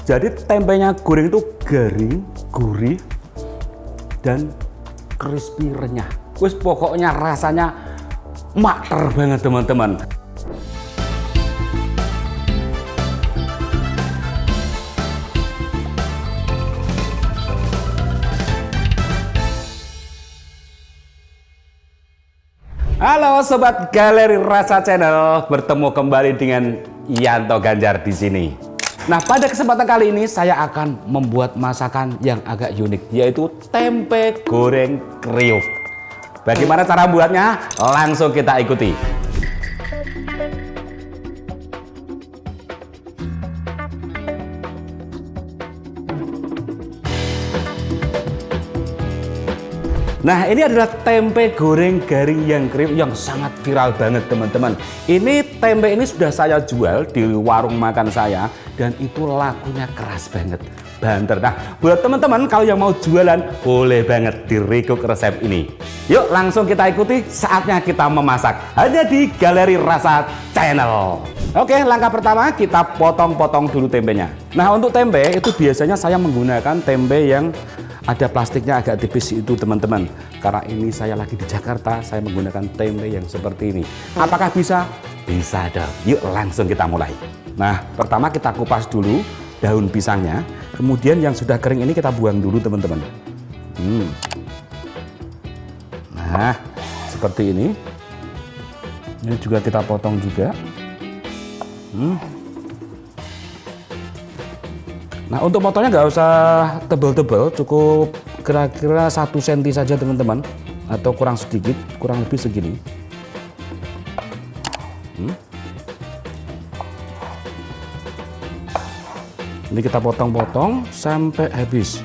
Jadi tempenya goreng itu garing, gurih, dan crispy renyah. Wes pokoknya rasanya makter banget teman-teman. Halo Sobat Galeri Rasa Channel, bertemu kembali dengan Yanto Ganjar di sini. Nah, pada kesempatan kali ini saya akan membuat masakan yang agak unik, yaitu tempe goreng kriuk. Bagaimana cara buatnya? Langsung kita ikuti. Nah, ini adalah tempe goreng garing yang kriuk yang sangat viral banget teman-teman. Ini tempe ini sudah saya jual di warung makan saya dan itu lakunya keras banget, banter. Nah, buat teman-teman kalau yang mau jualan boleh banget di recook resep ini. Yuk langsung kita ikuti, saatnya kita memasak hanya di Galeri Rasa Channel. Oke, langkah pertama kita potong-potong dulu tempenya. Nah, untuk tempe itu biasanya saya menggunakan tempe yang ada plastiknya agak tipis itu teman-teman. Karena ini saya lagi di Jakarta, saya menggunakan tempe yang seperti ini. Apakah bisa? Bisa dong. Yuk langsung kita mulai. Nah, pertama kita kupas dulu daun pisangnya. Kemudian yang sudah kering ini kita buang dulu teman-teman. Nah, seperti ini. Ini juga kita potong juga. Nah, untuk potongnya nggak usah tebal-tebal, cukup kira-kira 1 cm saja teman-teman, atau kurang sedikit, kurang lebih segini. Ini kita potong-potong sampai habis.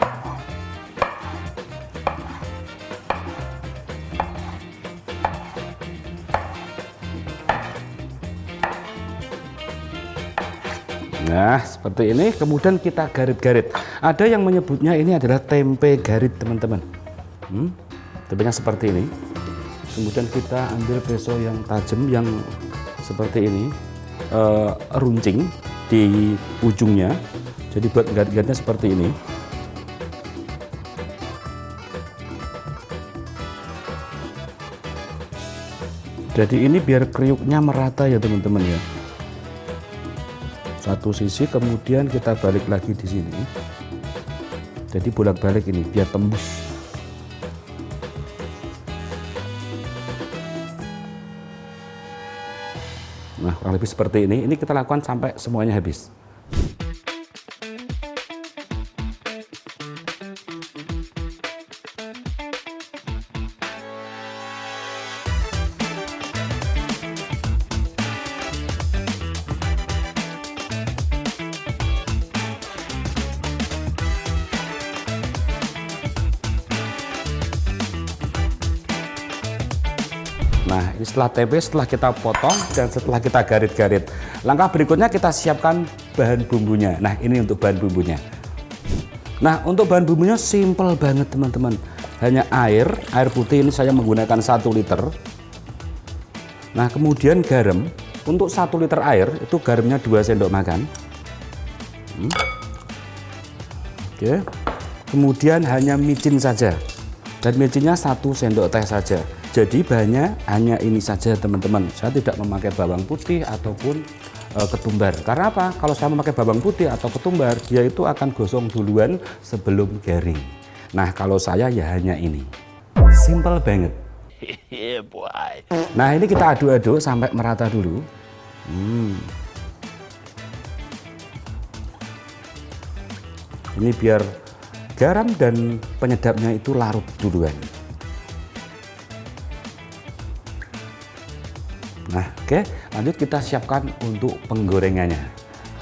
Nah, seperti ini, kemudian kita garit-garit. Ada yang menyebutnya ini adalah tempe garit, teman-teman. Tempenya seperti ini. Kemudian kita ambil pisau yang tajam, yang seperti ini, runcing di ujungnya. Jadi buat garit-garitnya seperti ini. Jadi ini biar kriuknya merata ya teman-teman ya. Satu sisi, kemudian kita balik lagi di sini. Jadi bolak-balik ini biar tembus. Nah, kurang lebih seperti ini. Ini kita lakukan sampai semuanya habis. Nah, ini setelah tempe, setelah kita potong dan setelah kita garit-garit, langkah berikutnya kita siapkan bahan bumbunya. Nah, ini untuk bahan bumbunya. Nah, untuk bahan bumbunya simple banget teman-teman. Hanya air putih ini saya menggunakan 1 liter. Nah, kemudian garam. Untuk 1 liter air itu garamnya 2 sendok makan. Oke. Kemudian hanya micin saja. Dan micinnya 1 sendok teh saja. Jadi bahannya hanya ini saja teman-teman. Saya tidak memakai bawang putih ataupun ketumbar. Karena apa? Kalau saya memakai bawang putih atau ketumbar, dia itu akan gosong duluan sebelum garing. Nah, kalau saya ya hanya ini. Simple banget. Nah, ini kita aduk-aduk sampai merata dulu. Ini biar garam dan penyedapnya itu larut duluan. Nah, oke, lanjut kita siapkan untuk penggorengannya.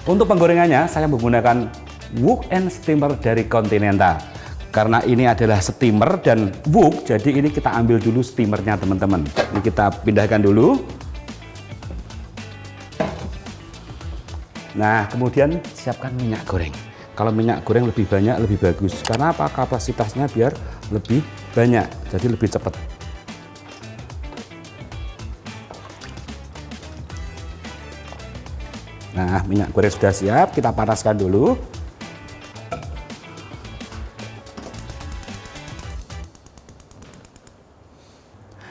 Untuk penggorengannya saya menggunakan wok and steamer dari Continental. Karena ini adalah steamer dan wok, jadi ini kita ambil dulu steamernya teman-teman. Ini kita pindahkan dulu. Nah, kemudian siapkan minyak goreng. Kalau minyak goreng lebih banyak lebih bagus. Karena apa? Kapasitasnya biar lebih banyak, jadi lebih cepat. Nah, minyak goreng sudah siap, kita panaskan dulu.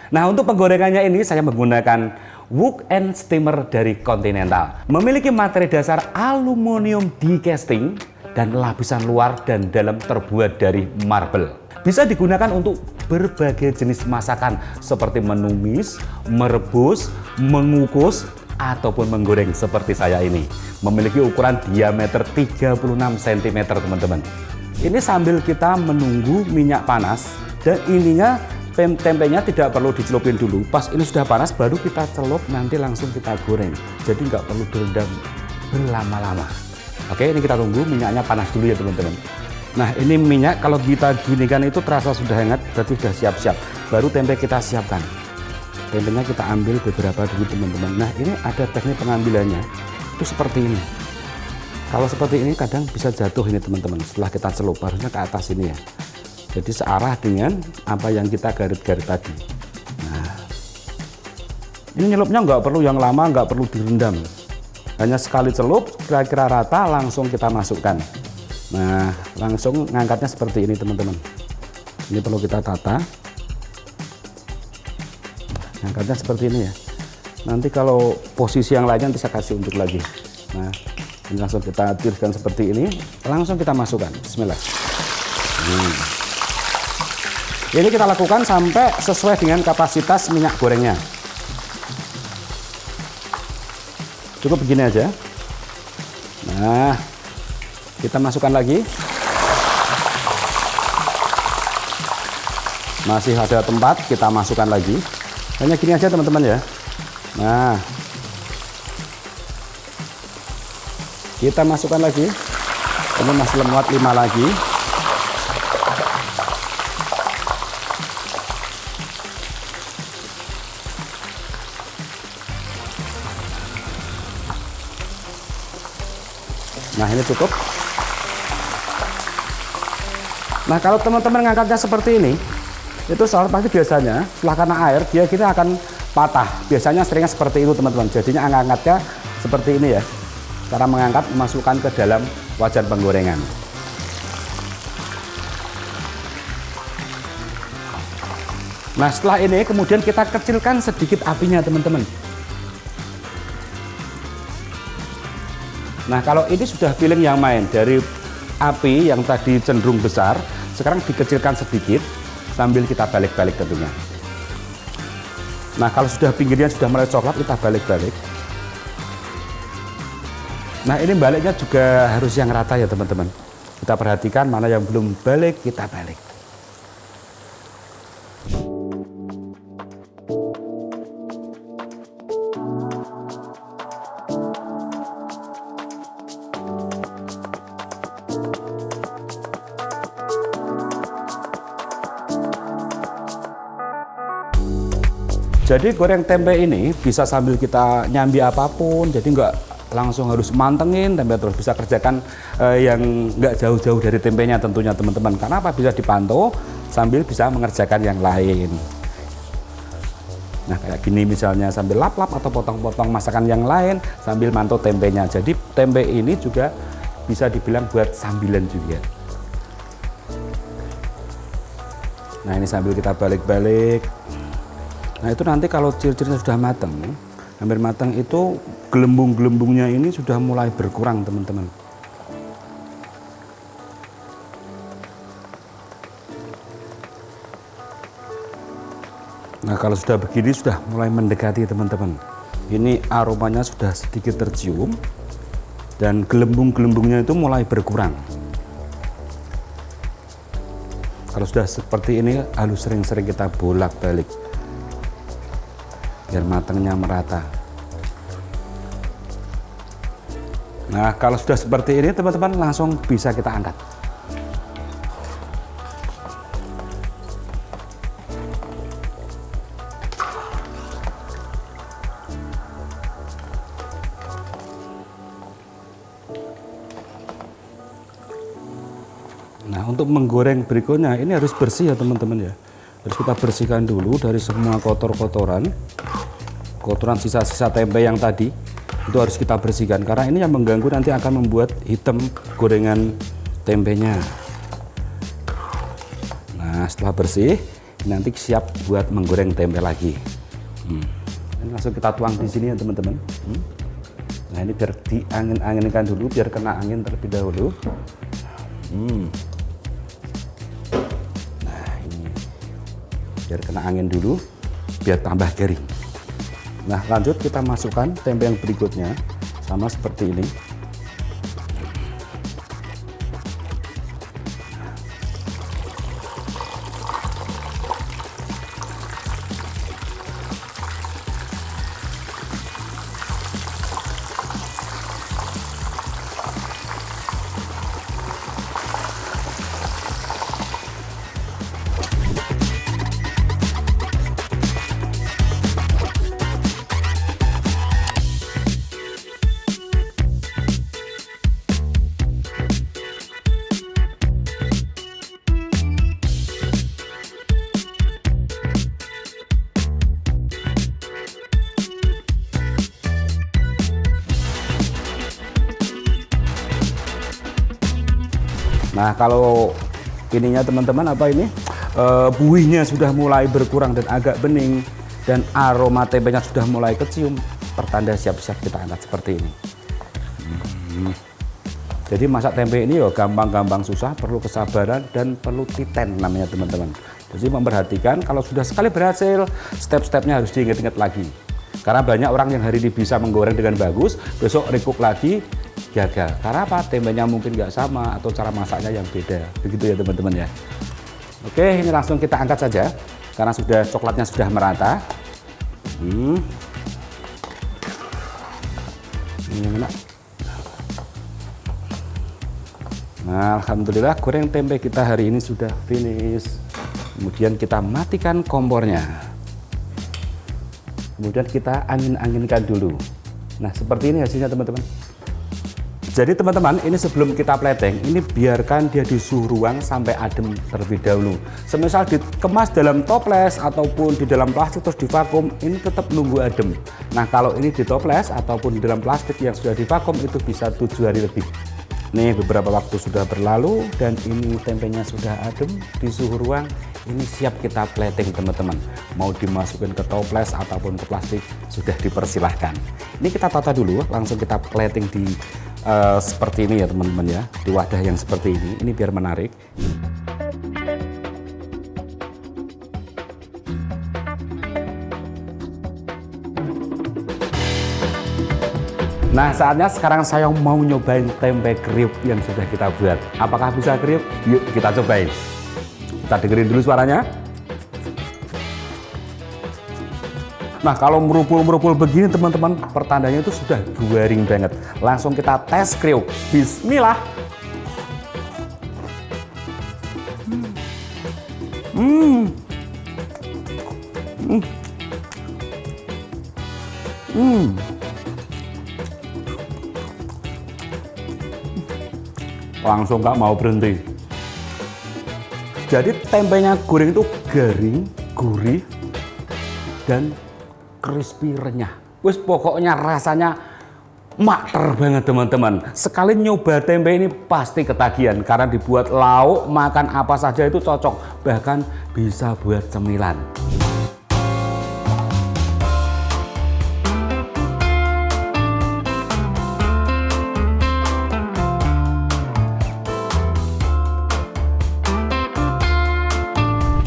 Nah, untuk penggorengannya ini saya menggunakan wok and steamer dari Continental. Memiliki materi dasar aluminium die casting dan lapisan luar dan dalam terbuat dari marble. Bisa digunakan untuk berbagai jenis masakan seperti menumis, merebus, mengukus, ataupun menggoreng seperti saya ini. Memiliki ukuran diameter 36 cm teman-teman. Ini sambil kita menunggu minyak panas, dan ininya tempenya tidak perlu dicelupin dulu. Pas ini sudah panas baru kita celup, nanti langsung kita goreng. Jadi nggak perlu direndam berlama-lama. Oke, ini kita tunggu minyaknya panas dulu ya teman-teman. Nah, ini minyak kalau kita ginikan itu terasa sudah hangat, berarti sudah siap-siap. Baru tempe kita siapkan. Tempenya kita ambil beberapa dulu teman-teman. Nah, ini ada teknik pengambilannya. Itu seperti ini. Kalau seperti ini kadang bisa jatuh ini teman-teman. Setelah kita celup harusnya ke atas ini ya. Jadi searah dengan apa yang kita garit-garit tadi. Nah, ini nyelupnya nggak perlu yang lama, nggak perlu direndam. Hanya sekali celup, kira-kira rata, langsung kita masukkan. Nah, langsung ngangkatnya seperti ini teman-teman. Ini perlu kita tata. Ngangkatnya seperti ini ya. Nanti kalau posisi yang lainnya nanti saya kasih unjuk lagi. Nah, ini langsung kita tiriskan seperti ini. Langsung kita masukkan. Bismillah. Ini kita lakukan sampai sesuai dengan kapasitas minyak gorengnya. Cukup begini aja. Nah, kita masukkan lagi. Masih ada tempat, kita masukkan lagi. Hanya gini aja teman-teman ya. Nah, kita masukkan lagi. Ini masih lemot 5 lagi. Nah, ini cukup. Nah, kalau teman-teman ngangkatnya seperti ini, itu soal pasti biasanya setelah kena air dia kita akan patah. Biasanya seringnya seperti itu teman-teman. Jadinya angkat-angkatnya seperti ini ya. Cara mengangkat, memasukkan ke dalam wajan penggorengan. Nah, setelah ini kemudian kita kecilkan sedikit apinya teman-teman. Nah, kalau ini sudah feeling yang main dari api yang tadi cenderung besar, sekarang dikecilkan sedikit sambil kita balik-balik tentunya. Nah, kalau sudah pinggirnya sudah mulai coklat, kita balik-balik. Nah, ini baliknya juga harus yang rata ya teman-teman. Kita perhatikan mana yang belum balik, kita balik. Jadi goreng tempe ini bisa sambil kita nyambi apapun, jadi nggak langsung harus mantengin tempe terus, bisa kerjakan yang nggak jauh-jauh dari tempenya tentunya teman-teman. Karena apa? Bisa dipantau sambil bisa mengerjakan yang lain. Nah, kayak gini misalnya sambil lap-lap atau potong-potong masakan yang lain sambil mantau tempenya. Jadi tempe ini juga bisa dibilang buat sambilan juga. Nah, ini sambil kita balik-balik. Nah, itu nanti kalau ciri-cirinya sudah matang, hampir matang, itu gelembung-gelembungnya ini sudah mulai berkurang teman-teman. Nah, kalau sudah begini sudah mulai mendekati teman-teman. Ini aromanya sudah sedikit tercium dan gelembung-gelembungnya itu mulai berkurang. Kalau sudah seperti ini harus sering-sering kita bolak-balik biar matangnya merata. Nah, kalau sudah seperti ini teman-teman langsung bisa kita angkat. Nah, untuk menggoreng berikutnya ini harus bersih ya teman-teman ya. Harus kita bersihkan dulu dari semua kotoran sisa-sisa tempe yang tadi. Itu harus kita bersihkan karena ini yang mengganggu nanti akan membuat hitam gorengan tempenya. Nah, setelah bersih nanti siap buat menggoreng tempe lagi. Ini langsung kita tuang di sini ya teman-teman. Nah, ini biar diangin-anginkan dulu, biar kena angin terlebih dahulu. Nah, ini biar kena angin dulu, biar tambah garing. Nah, lanjut kita masukkan tempe yang berikutnya, sama seperti ini. Nah, kalau ininya teman-teman apa ini buihnya sudah mulai berkurang dan agak bening dan aroma tempenya sudah mulai kecium, pertanda siap-siap kita angkat seperti ini. Jadi masak tempe ini ya gampang-gampang susah, perlu kesabaran dan perlu titen namanya teman-teman. Jadi memperhatikan kalau sudah sekali berhasil, step-stepnya harus diingat-ingat lagi. Karena banyak orang yang hari ini bisa menggoreng dengan bagus, besok recook lagi gagal. Karena apa? Tempenya mungkin nggak sama atau cara masaknya yang beda. Begitu ya teman-teman ya. Oke, ini langsung kita angkat saja karena sudah coklatnya sudah merata. Ini enak. Nah, alhamdulillah goreng tempe kita hari ini sudah finish. Kemudian kita matikan kompornya. Kemudian kita angin-anginkan dulu. Nah, seperti ini hasilnya teman-teman. Jadi teman-teman, ini sebelum kita plating, ini biarkan dia di suhu ruang sampai adem terlebih dahulu. Semisal dikemas dalam toples ataupun di dalam plastik terus divakum, ini tetap nunggu adem. Nah, kalau ini di toples ataupun di dalam plastik yang sudah divakum itu bisa 7 hari lebih. Nih, beberapa waktu sudah berlalu dan ini tempenya sudah adem di suhu ruang. Ini siap kita plating teman-teman. Mau dimasukin ke toples ataupun ke plastik sudah dipersilahkan. Ini kita tata dulu, langsung kita plating di seperti ini ya teman-teman ya, di wadah yang seperti ini biar menarik. Nah, saatnya sekarang saya mau nyobain tempe kriuk yang sudah kita buat. Apakah bisa kriuk? Yuk kita cobain. Kita dengerin dulu suaranya. Nah, kalau merupul-merupul begini teman-teman, pertandanya itu sudah garing banget. Langsung kita tes kriuk. Bismillah. Langsung nggak mau berhenti. Jadi tempenya goreng itu garing, gurih, dan crispy renyah. Wes pokoknya rasanya makter banget teman-teman. Sekali nyoba tempe ini pasti ketagihan karena dibuat lauk, makan apa saja itu cocok. Bahkan bisa buat cemilan.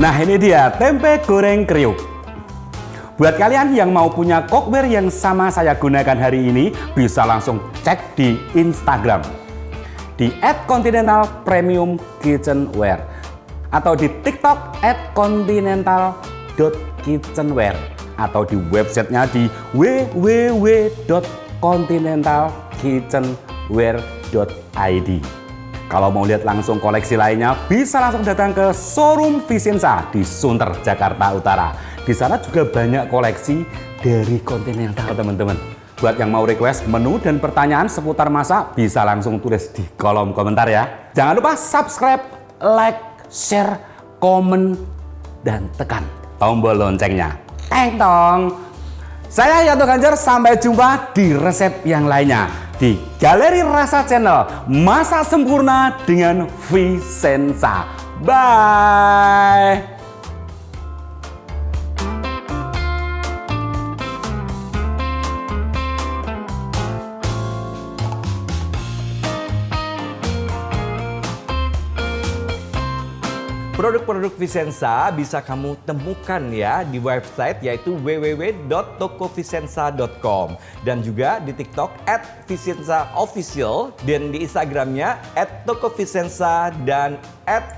Nah, ini dia tempe goreng kriuk. Buat kalian yang mau punya cookware yang sama saya gunakan hari ini, bisa langsung cek di Instagram di @continental_premium_kitchenware atau di TikTok @continental.kitchenware atau di websitenya di www.continentalkitchenware.id. Kalau mau lihat langsung koleksi lainnya, bisa langsung datang ke showroom Vicenza di Sunter, Jakarta Utara. Di sana juga banyak koleksi dari Continental, teman-teman. Buat yang mau request menu dan pertanyaan seputar masak, bisa langsung tulis di kolom komentar ya. Jangan lupa subscribe, like, share, komen, dan tekan tombol loncengnya. Teng tong. Saya Yanto Ganjar, sampai jumpa di resep yang lainnya di Galeri Rasa Channel. Masak sempurna dengan Vicenza. Bye. Produk-produk Vicenza bisa kamu temukan ya di website yaitu www.tokovicenza.com dan juga di TikTok @vicenzaofficial dan di Instagramnya @tokovicenza dan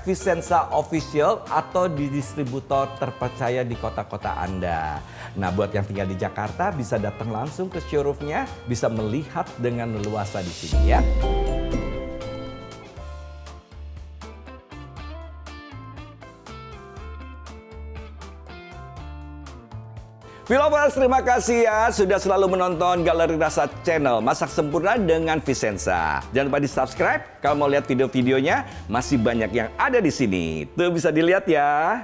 @vicenzaofficial atau di distributor terpercaya di kota-kota Anda. Nah, buat yang tinggal di Jakarta bisa datang langsung ke showroomnya, bisa melihat dengan leluasa di sini ya. Lovers, terima kasih ya sudah selalu menonton Galeri Rasa Channel. Masak sempurna dengan Vicenza. Jangan lupa di subscribe kalau mau lihat video-videonya. Masih banyak yang ada di sini. Tuh bisa dilihat ya.